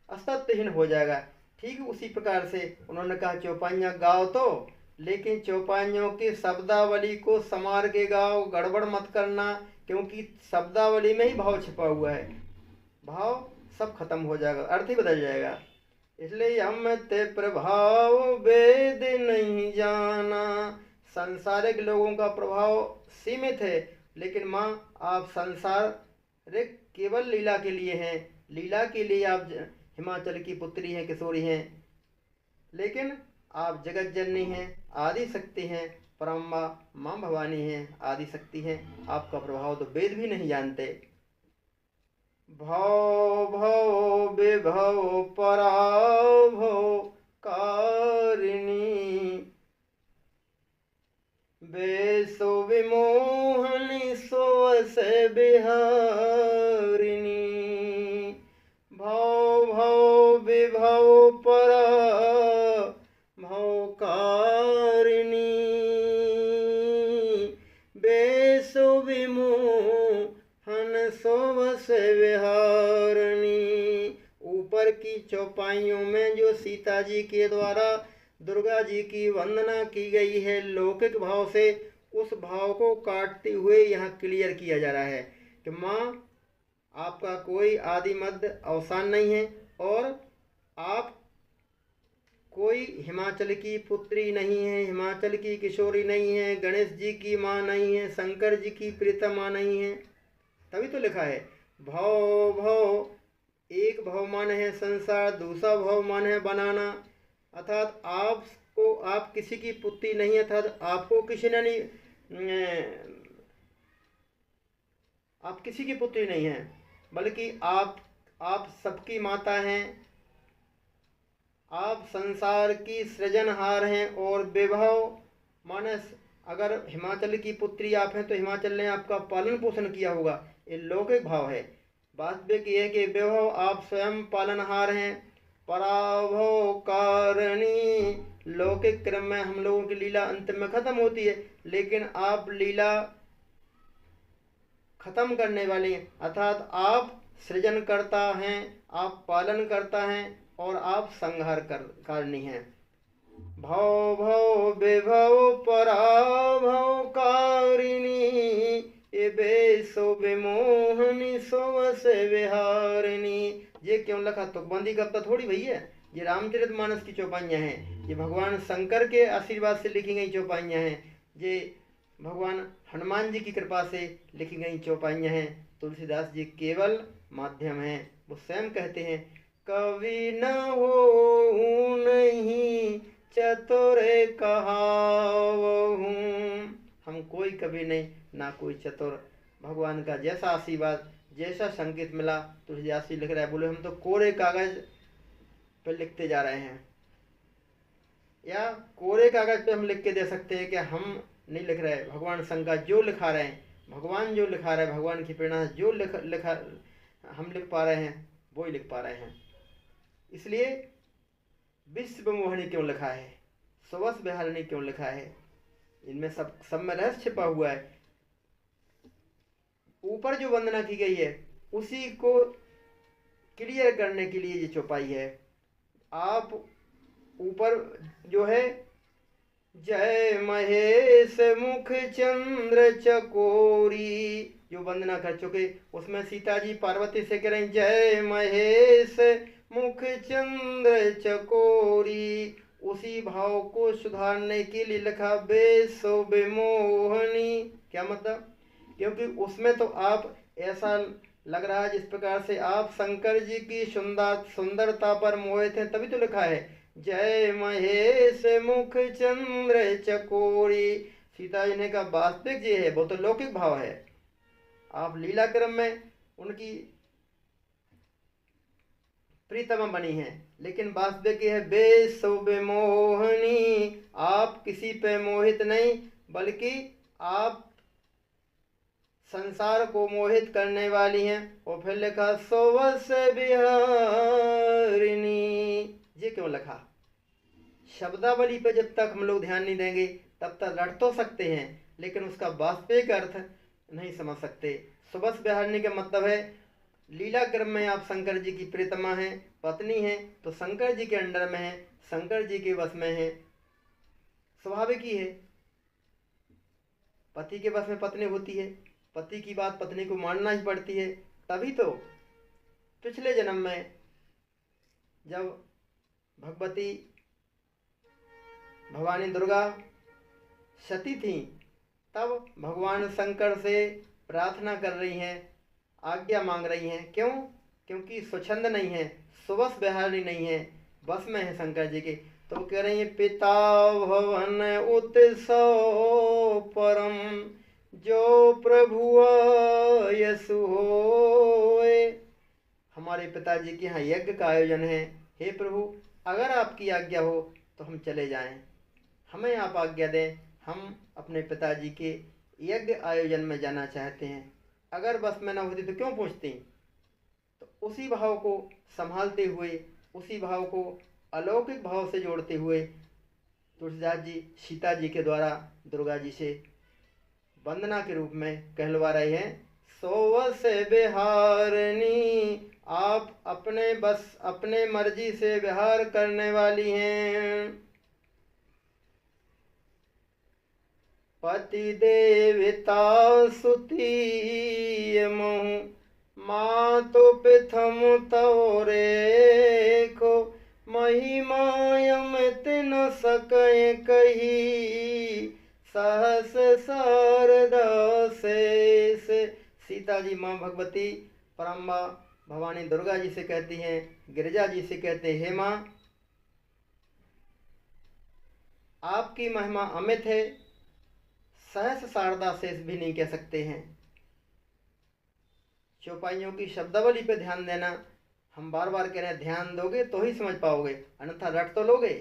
अस्तित्वहीन हो जाएगा। ठीक उसी प्रकार से उन्होंने कहा चौपाइयाँ गाओ तो, लेकिन चौपाइयों की शब्दावली को संवार के गाओ, गड़बड़ मत करना, क्योंकि शब्दावली में ही भाव छिपा हुआ है, भाव सब खत्म हो जाएगा, अर्थ ही बदल जाएगा। इसलिए हम ते प्रभाव वेद नहीं जाना। सांसारिक लोगों का प्रभाव सीमित है, लेकिन माँ आप संसारिक केवल लीला के लिए हैं, लीला के लिए आप हिमाचल की पुत्री हैं, किशोरी हैं, लेकिन आप जगत जननी हैं, आदि शक्ति हैं, परम माँ भवानी हैं, आदि शक्ति हैं। आपका प्रभाव तो वेद भी नहीं जानते। भव भव विभव पराभव कारिणी, बेसो विमोहनी सोवस बिहारिणी। भव भव विभव पराभव कारिणी, बेसो विमोहन सोवस विहारिणी। ऊपर की चौपाइयों में जो सीता जी के द्वारा दुर्गा जी की वंदना की गई है लौकिक भाव से, उस भाव को काटते हुए यहाँ क्लियर किया जा रहा है कि माँ आपका कोई आदि मध्य अवसान नहीं है, और आप कोई हिमाचल की पुत्री नहीं है, हिमाचल की किशोरी नहीं है, गणेश जी की माँ नहीं है, शंकर जी की प्रीतम माँ नहीं है। तभी तो लिखा है भव भव, एक भव मान है संसार, दूसरा भव मान है बनाना। अर्थात आपको, आप किसी की पुत्री नहीं है, अर्थात आपको किसी ने नहीं, आप किसी की पुत्री नहीं है, बल्कि आप सबकी माता हैं। आप संसार की सृजनहार हैं, और विभव मानस, अगर हिमाचल की पुत्री आप हैं तो हिमाचल ने आपका पालन पोषण किया होगा, ये लौकिक भाव है। वास्तविक ये है कि विभव आप स्वयं पालनहार हैं। पराभव कारणी, लौकिक क्रम में हम लोगों की लीला अंत में खत्म होती है, लेकिन आप लीला खत्म करने वाली हैं, अर्थात आप सृजन करता हैं, आप पालन करता हैं, और आप संहार करनी हैं। भव भव विभव पराभव कारिणी, ये बेसो विमोहनी सोवस विहारिणी। ये क्यों लिखा? तुकबंदी कविता थोड़ी भई है, ये रामचरितमानस की चौपाइयाँ हैं, ये भगवान शंकर के आशीर्वाद से लिखी गई चौपाइयाँ हैं, ये भगवान हनुमान जी की कृपा से लिखी गई चौपाइयाँ हैं। तुलसीदास जी केवल माध्यम हैं। वो स्वयं कहते हैं कवि न हो नहीं चतुर कहावहूँ, हम कोई कवि नहीं, ना कोई चतुर। भगवान का जैसा आशीर्वाद, जैसा संकेत मिला, तुलसीदास जी लिख रहा है, बोले हम तो कोरे कागज पर लिखते जा रहे हैं, या कोरे कागज पे हम लिख के दे सकते हैं कि हम नहीं लिख रहे। भगवान शंकर जो लिखा रहे हैं, भगवान जो लिखा रहे हैं, भगवान की प्रेरणा से जो लिखा हम लिख पा रहे हैं, वो ही लिख पा रहे हैं। इसलिए विश्व मोहिनी क्यों लिखा है, स्वस विहारिणी क्यों लिखा है, इनमें सब में रहस्य छिपा हुआ है। ऊपर जो वंदना की गई है उसी को क्लियर करने के लिए ये चौपाई है। आप ऊपर जो है जय महेश मुख चंद्र चकोरी, जो वंदना कर चुके, उसमें सीता जी पार्वती से कह रहे हैं जय महेश मुख चंद्र चकोरी। उसी भाव को सुधारने के लिए लिखा बेसो विमोहनी। क्या मतलब? क्योंकि उसमें तो आप ऐसा लग रहा है जिस प्रकार से आप शंकर जी की सुंदरता पर मोहित हैं, तभी तो लिखा है जय महेश मुख चंद्र चकोरी। सीता जी ने कहा वास्तविक जी है, वो तो लौकिक भाव है। आप लीला क्रम में उनकी प्रीतमा बनी है, लेकिन वास्तविक है बेसो विमोहनी, आप किसी पे मोहित नहीं, बल्कि आप संसार को मोहित करने वाली हैं। और फिर लिखा सोवस विहारिणी। ये क्यों लिखा? शब्दावली पे जब तक हम लोग ध्यान नहीं देंगे तब तक रट तो सकते हैं, लेकिन उसका वास्तविक अर्थ नहीं समझ सकते। सुबस विहारिणी का मतलब है लीला क्रम में आप शंकर जी की प्रीतमा हैं, पत्नी हैं, तो शंकर जी के अंडर में है, शंकर जी के वश में है। स्वाभाविक ही है, पति के वश में पत्नी होती है, पति की बात पत्नी को मानना ही पड़ती है। तभी तो पिछले जन्म में जब भगवती भवानी दुर्गा सती थी, तब भगवान शंकर से प्रार्थना कर रही हैं, आज्ञा मांग रही हैं। क्यों? क्योंकि स्वच्छंद नहीं है, सुवस विहारिणी नहीं है, बस में है शंकर जी के। तो कह रही है पिता भवन उत्सव परम, जो प्रभु यशु होए। हमारे पिताजी के यहाँ यज्ञ का आयोजन है, हे प्रभु अगर आपकी आज्ञा हो तो हम चले जाएं, हमें आप आज्ञा दें, हम अपने पिताजी के यज्ञ आयोजन में जाना चाहते हैं। अगर बस में न होती तो क्यों पूछती? तो उसी भाव को संभालते हुए, उसी भाव को अलौकिक भाव से जोड़ते हुए तुलसीदास जी सीता जी के द्वारा दुर्गा जी से वंदना के रूप में कहलवा रहे हैं सोवस विहारिणी, आप अपने बस अपने मर्जी से विहार करने वाली हैं। पति देवता सुती मोहु मातु प्रथम तव रेखो महिमायम तिन सकै कही सहस शारदा शेष। सीता जी माँ भगवती परम माँ भवानी दुर्गा जी से कहती हैं, गिरिजा जी से कहते हैं, हे माँ आपकी महिमा अमित है, सहस शारदा शेष भी नहीं कह सकते हैं। चौपाइयों की शब्दावली पे ध्यान देना, हम बार बार कह रहे हैं, ध्यान दोगे तो ही समझ पाओगे, अन्यथा रट तो लोगे।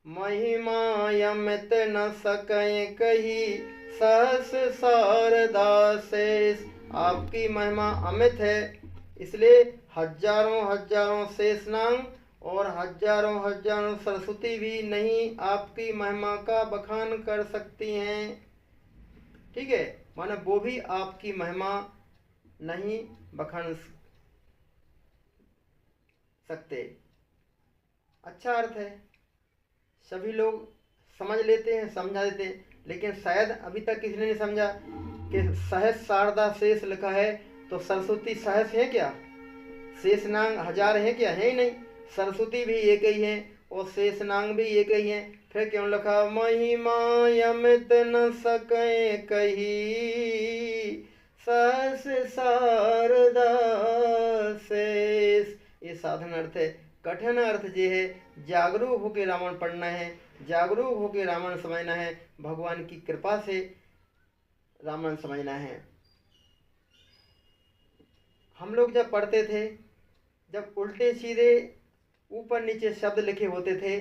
महिमा अमित न सकै कही सहस शारदा शेष। आपकी महिमा अमित है, इसलिए हजारों हजारों शेषनाग और हजारों हजारों सरस्वती भी नहीं आपकी महिमा का बखान कर सकती हैं। ठीक है, माने वो भी आपकी महिमा नहीं बखान सकते। अच्छा अर्थ है, सभी लोग समझ लेते हैं, समझा देते हैं, लेकिन शायद अभी तक किसी ने नहीं समझा कि सहस शारदा शेष लिखा है तो सरस्वती सहस है क्या, शेषनाग हजार है क्या? है ही नहीं। सरस्वती भी एक ही है और शेषनाग भी एक ही है, फिर क्यों लिखा महिमा अमित न सकै कही सहस शारदा शेष। ये साधन अर्थ है। कठिन अर्थ ये है, जागरूक होकर रामायण पढ़ना है, जागरूक होकर रामायण समझना है, भगवान की कृपा से रामायण समझना है। हम लोग जब पढ़ते थे, जब उल्टे सीधे ऊपर नीचे शब्द लिखे होते थे,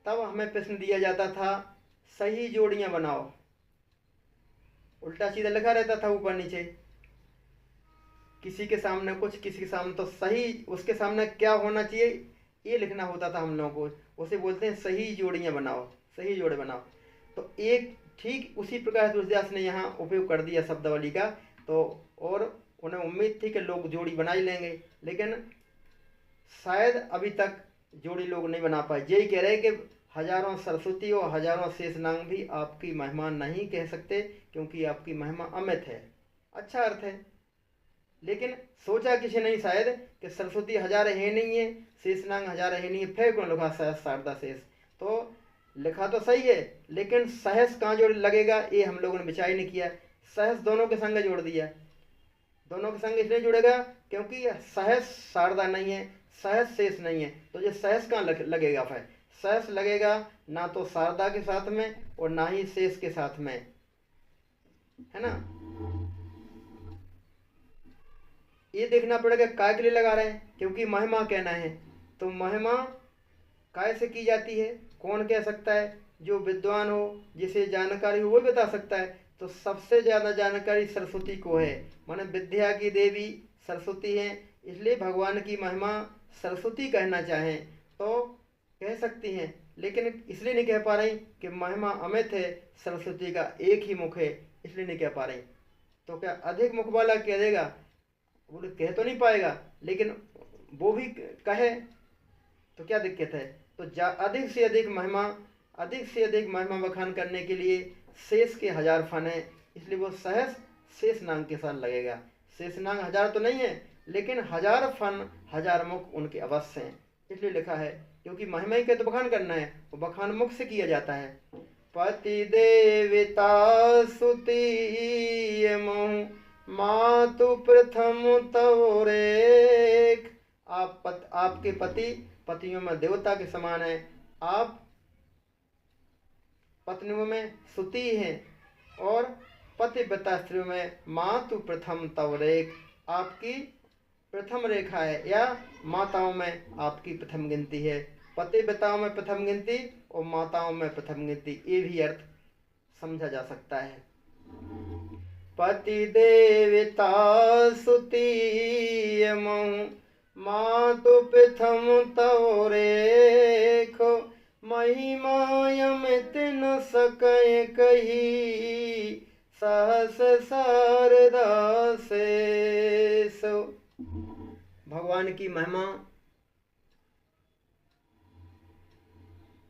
तब हमें प्रश्न दिया जाता था सही जोड़ियां बनाओ। उल्टा सीधा लिखा रहता था ऊपर नीचे, किसी के सामने कुछ, किसी के सामने, तो सही उसके सामने क्या होना चाहिए ये लिखना होता था हम लोगों को। उसे बोलते हैं सही जोड़ियां बनाओ, सही जोड़े बनाओ। तो एक ठीक उसी प्रकार तुलसीदास ने यहाँ उपयोग कर दिया शब्दावली का, तो और उन्हें उम्मीद थी कि लोग जोड़ी बना ही लेंगे, लेकिन शायद अभी तक जोड़ी लोग नहीं बना पाए। यही कह रहे कि हजारों सरस्वती और हजारों शेषनाग भी आपकी महिमा नहीं कह सकते, क्योंकि आपकी महिमा अमित है। अच्छा अर्थ है, लेकिन सोचा किसी नहीं शायद कि सरस्वती हजार है नहीं है, शेषनाग हजार है नहीं है, फिर कौन लिखा सहस शारदा शेष? तो लिखा तो सही है, लेकिन सहस कहाँ जोड़ लगेगा ये हम लोगों ने विचार नहीं किया। सहस दोनों के संग जोड़ दिया। दोनों के संग इसलिए जुड़ेगा क्योंकि सहस शारदा नहीं है, सहस शेष नहीं है, तो ये सहस कहाँ लगेगा? फिर सहस लगेगा ना तो शारदा के साथ में और ना ही शेष के साथ में, है ना। ये देखना पड़ेगा काय के लिए लगा रहे हैं, क्योंकि महिमा कहना है। तो महिमा काय से की जाती है, कौन कह सकता है? जो विद्वान हो, जिसे जानकारी हो, वो बता सकता है। तो सबसे ज़्यादा जानकारी सरस्वती को है, माने विद्या की देवी सरस्वती है, इसलिए भगवान की महिमा सरस्वती कहना चाहें तो कह सकती हैं, लेकिन इसलिए नहीं कह पा रही कि महिमा अमित है, सरस्वती का एक ही मुख है, इसलिए नहीं कह पा रही। तो क्या अधिक मुख वाला कह देगा? वो कह तो नहीं पाएगा, लेकिन वो भी कहे तो क्या दिक्कत है? तो अधिक से अधिक महिमा, अधिक से अधिक महिमा बखान करने के लिए शेष के हजार फन है, इसलिए वो सहस शेषनाग के साथ लगेगा। शेषनाग हजार तो नहीं है, लेकिन हजार फन हजार मुख उनके अवश्य हैं, इसलिए लिखा है, क्योंकि महिमा ही के तो बखान करना है, वो बखान मुख से किया जाता है। पति देवता सुती मोहु मातु प्रथम तव रेख। आपके पति पतियों में देवता के समान है, आप पत्नियों में सुती हैं, और पतिव्रता स्त्रियों में मातु प्रथम तव रेख, आपकी प्रथम रेखा है, या माताओं में आपकी प्रथम गिनती है। पतिव्रताओं में प्रथम गिनती और माताओं में प्रथम गिनती, ये भी अर्थ समझा जा सकता है। पति देवता सुती मोहु मातु प्रथम तव रेखो महिमा अमित न सकै कही सहस शारदा शेष। भगवान की महिमा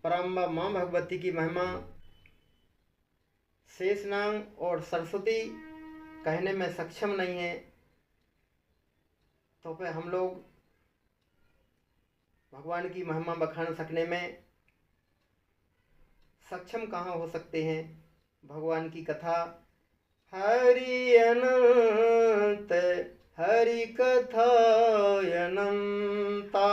परम माँ भगवती की महिमा शेषनाग और सरस्वती कहने में सक्षम नहीं है, तो फिर हम लोग भगवान की महिमा बखान सकने में सक्षम कहाँ हो सकते हैं। भगवान की कथा हरि अनंत हरि कथा अनंता,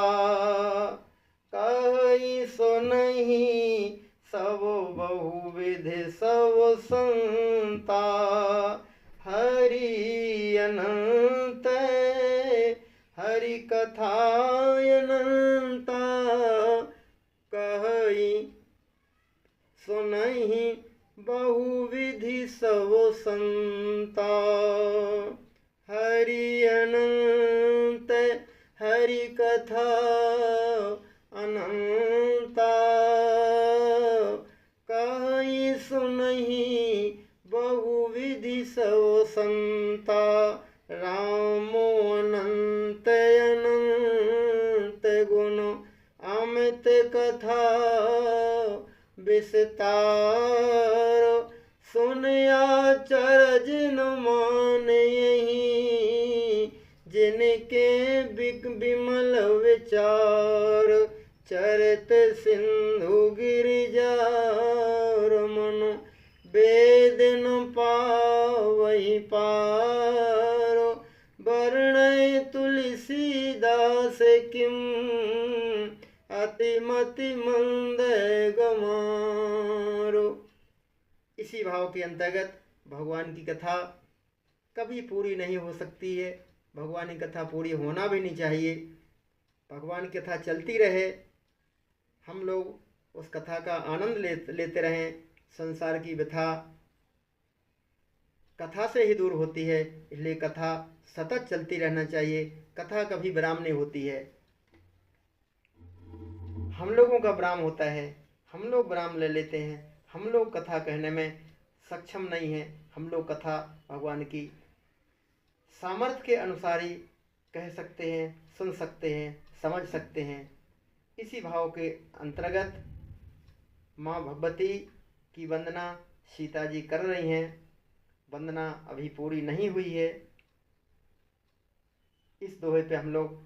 कहि सो नहीं सब बहुविध सब संता। हरि अनंत हरि कथा अनंता, कहि सो नहीं बहुविधि सब संता। हरि अनंत हरि कथा अनंता, कहि सो नहीं बहुविधि सब संता। राम अनंत अनंत गुण अमित कथा विस्तार। सुन आचरज न मान यही, जिनके विमल विचार। चरित सिंधु गिरिजा रमन, वेद न पावहि पार। वर्णय तुलसीदास किम, अतिमति मंद गमारो। इसी भाव के अंतर्गत भगवान की कथा कभी पूरी नहीं हो सकती है। भगवान की कथा पूरी होना भी नहीं चाहिए। भगवान की कथा चलती रहे, हम लोग उस कथा का आनंद लेते रहें। संसार की व्यथा कथा से ही दूर होती है, इसलिए कथा सतत चलती रहना चाहिए। कथा कभी विराम नहीं होती है। हम लोगों का विराम होता है, हम लोग विराम ले लेते हैं। हम लोग कथा कहने में सक्षम नहीं हैं। हम लोग कथा भगवान की सामर्थ्य के अनुसार ही कह सकते हैं, सुन सकते हैं, समझ सकते हैं। इसी भाव के अंतर्गत माँ भगवती की वंदना सीता जी कर रही हैं। वंदना अभी पूरी नहीं हुई है। इस दोहे पे हम लोग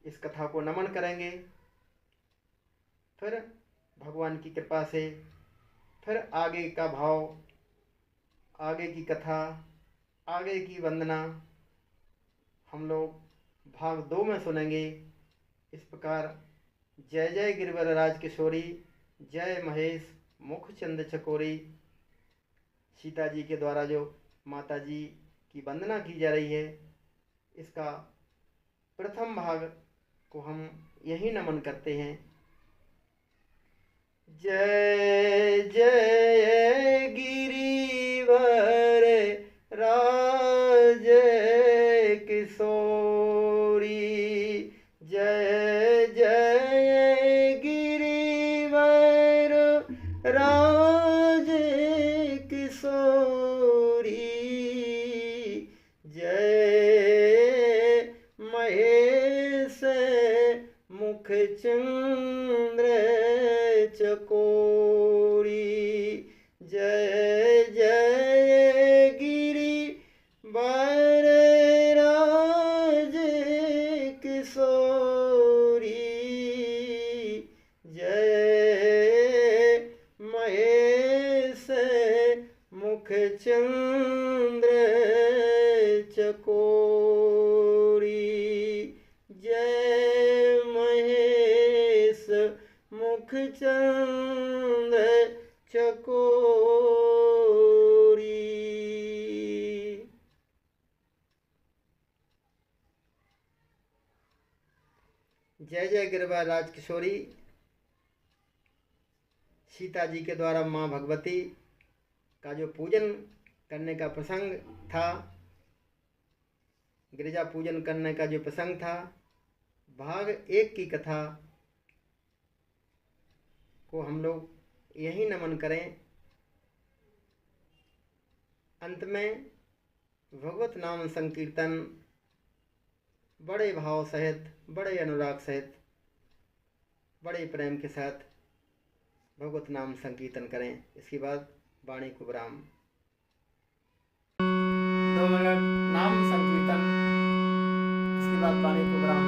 इस कथा को नमन करेंगे। फिर भगवान की कृपा से फिर आगे का भाव, आगे की कथा, आगे की वंदना हम लोग भाग 2 में सुनेंगे। इस प्रकार जय जय गिरिवर राज किशोरी, जय महेश मुखचंद चकोरी। सीता जी के द्वारा जो माता जी की वंदना की जा रही है, इसका प्रथम भाग को हम यही नमन करते हैं। जय जय गिरिवर राज किशोरी, जय जय गिरिवर राज किशोरी। जय महेश मुखचंद्र चकोरी, जय जय गिरिवर राज किशोरी। जय महेश मुखचंद्र चकोरी, जय महेश मुखचंद्र चकोरी। जय जय गिरिवर राज किशोरी। सीता जी के द्वारा माँ भगवती का जो पूजन करने का प्रसंग था, गिरिजा पूजन करने का जो प्रसंग था, भाग 1 की कथा को हम लोग यही नमन करें। अंत में भगवत नाम संकीर्तन बड़े भाव सहित, बड़े अनुराग सहित, बड़े प्रेम के साथ भगवत नाम संकीर्तन करें। इसके बाद वाणी को विराम। 2 मिनट नाम संकीर्तन, इसके बाद पानी को विराम।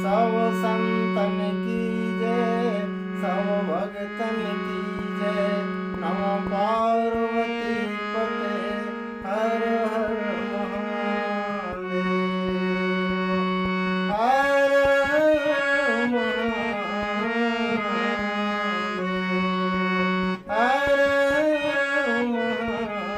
सब संतन की जय, सब भगतन की जय। नमो पार्वती पते हर हर महादेव, हर हर महादेव, हर हर महादेव।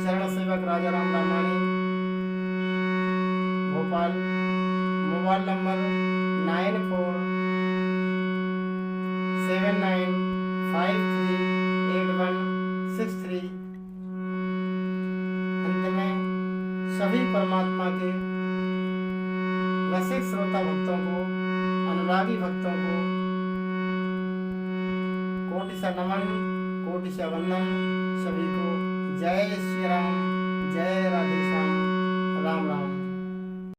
चरण सेवक राजा राम रामाणी, भोपाल। Mobile number 9479538163। अंत में सभी परमात्मा के रसिक श्रोता भक्तों को, अनुरागी भक्तों को कोटि से नमन, कोटि से वंदन। सभी को जय श्री राम, जय